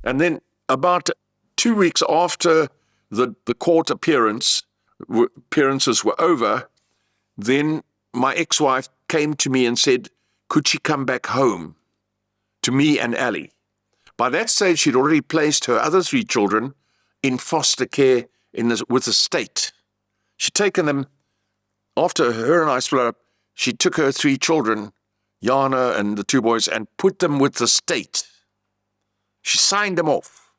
And then about 2 weeks after the court appearances were over, then my ex-wife came to me and said, could she come back home to me and Ali? By that stage, she'd already placed her other 3 children in foster care with the state. She'd taken them, after her and I split up, she took her 3 children, Jana and the 2 boys, and put them with the state. She signed them off.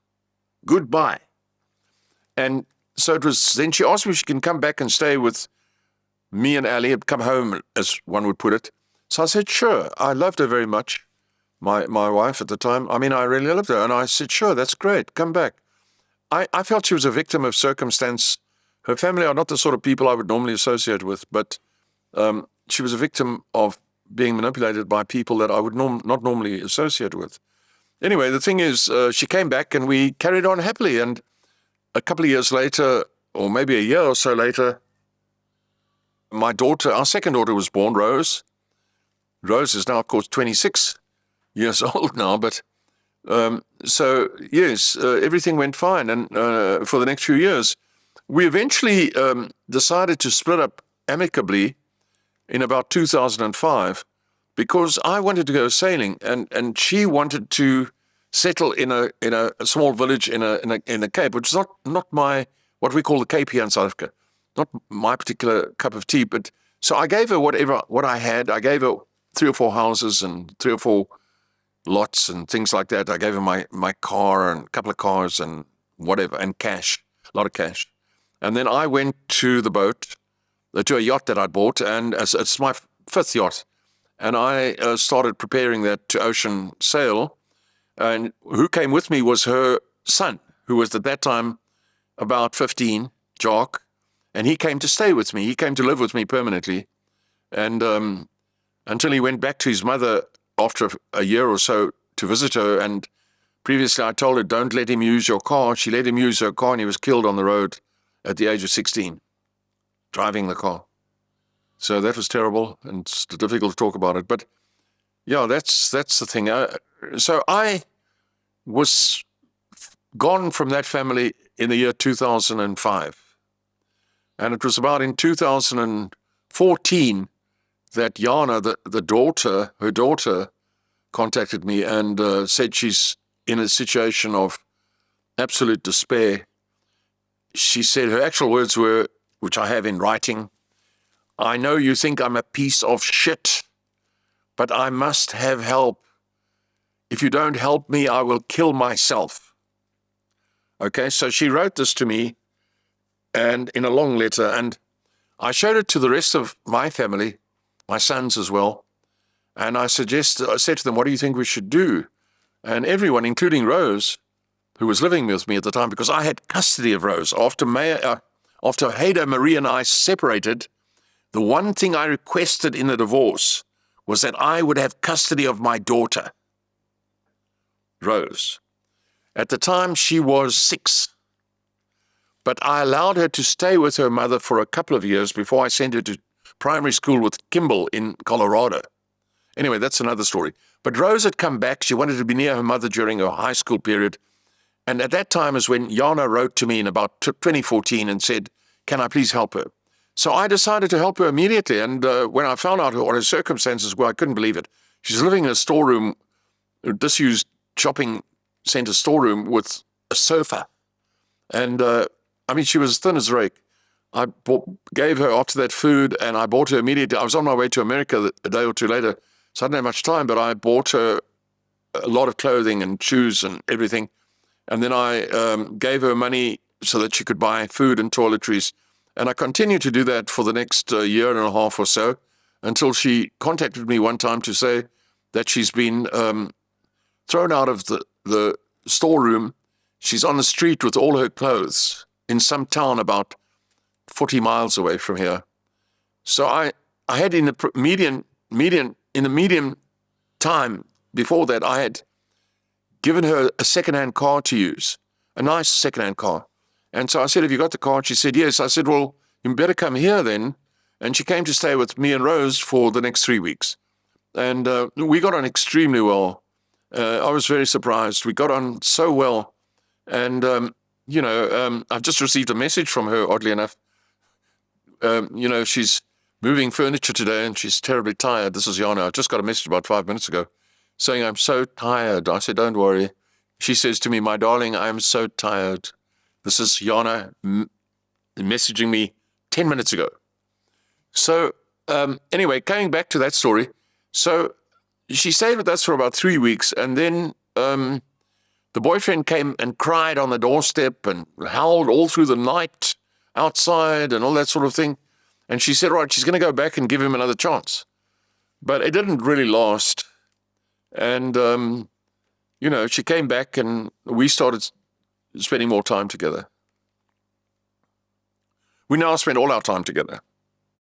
Goodbye. And so it was, then she asked me if she can come back and stay with me and Ali, come home, as one would put it. So I said, sure. I loved her very much, my wife at the time. I mean, I really loved her. And I said, sure, that's great. Come back. I felt she was a victim of circumstance. Her family are not the sort of people I would normally associate with, but she was a victim of being manipulated by people that I would not normally associate with. Anyway, the thing is, she came back and we carried on happily. And a couple of years later, or maybe a year or so later, my daughter, our second daughter, was born, Rose. Rose is now, of course, 26 years old now, but so, yes, everything went fine. And for the next few years, we eventually decided to split up amicably in about 2005 because I wanted to go sailing and she wanted to settle in a small village in the Cape, which is not my, what we call the Cape here in South Africa, not my particular cup of tea. But so I gave her what I had. I gave her 3 or 4 houses and 3 or 4 lots and things like that. I gave her my car and a couple of cars and whatever, and cash, a lot of cash. And then I went to the boat, to a yacht that I bought, and it's my 5th yacht. And I started preparing that to ocean sail. And who came with me was her son, who was at that time about 15, Jock. And he came to stay with me. He came to live with me permanently. And until he went back to his mother after a year or so to visit her. And previously I told her, don't let him use your car. She let him use her car and he was killed on the road at the age of 16, driving the car. So that was terrible and it's difficult to talk about it. But yeah, that's the thing. So I was gone from that family in the year 2005. And it was about in 2014 that Jana, her daughter, contacted me and said she's in a situation of absolute despair. She said her actual words were, which I have in writing, I know you think I'm a piece of shit, but I must have help. If you don't help me, I will kill myself. Okay, so she wrote this to me and in a long letter, and I showed it to the rest of my family, my sons as well, and I said to them, what do you think we should do? And everyone, including Rose, who was living with me at the time, because I had custody of Rose. After Haida, Marie and I separated, the one thing I requested in the divorce was that I would have custody of my daughter, Rose. At the time, she was 6. But I allowed her to stay with her mother for a couple of years before I sent her to primary school with Kimball in Colorado. Anyway, that's another story. But Rose had come back. She wanted to be near her mother during her high school period. And at that time is when Jana wrote to me in about 2014 and said, can I please help her? So I decided to help her immediately. And when I found out what her circumstances were, I couldn't believe it. She's living in a storeroom, a disused shopping center storeroom with a sofa. And I mean, she was as thin as a rake. I gave her after that food and I bought her immediately. I was on my way to America a day or two later, so I didn't have much time, but I bought her a lot of clothing and shoes and everything. And then I gave her money so that she could buy food and toiletries. And I continued to do that for the next year and a half or so until she contacted me one time to say that she's been thrown out of the storeroom. She's on the street with all her clothes in some town about 40 miles away from here. So I had in the medium time before that, I had given her a second-hand car to use, a nice second-hand car. And so I said, have you got the car? She said, yes. I said, well, you better come here then. And she came to stay with me and Rose for the next 3 weeks. And we got on extremely well. I was very surprised. We got on so well. And, I've just received a message from her, oddly enough. She's moving furniture today and she's terribly tired. This is Jana. I just got a message about 5 minutes ago saying, I'm so tired. I said, don't worry. She says to me, my darling, I'm so tired. This is Jana messaging me 10 minutes ago. So anyway, coming back to that story. So she stayed with us for about 3 weeks, and then the boyfriend came and cried on the doorstep and howled all through the night outside and all that sort of thing. And she said, right, she's going to go back and give him another chance. But it didn't really last. And, she came back and we started spending more time together. We now spend all our time together.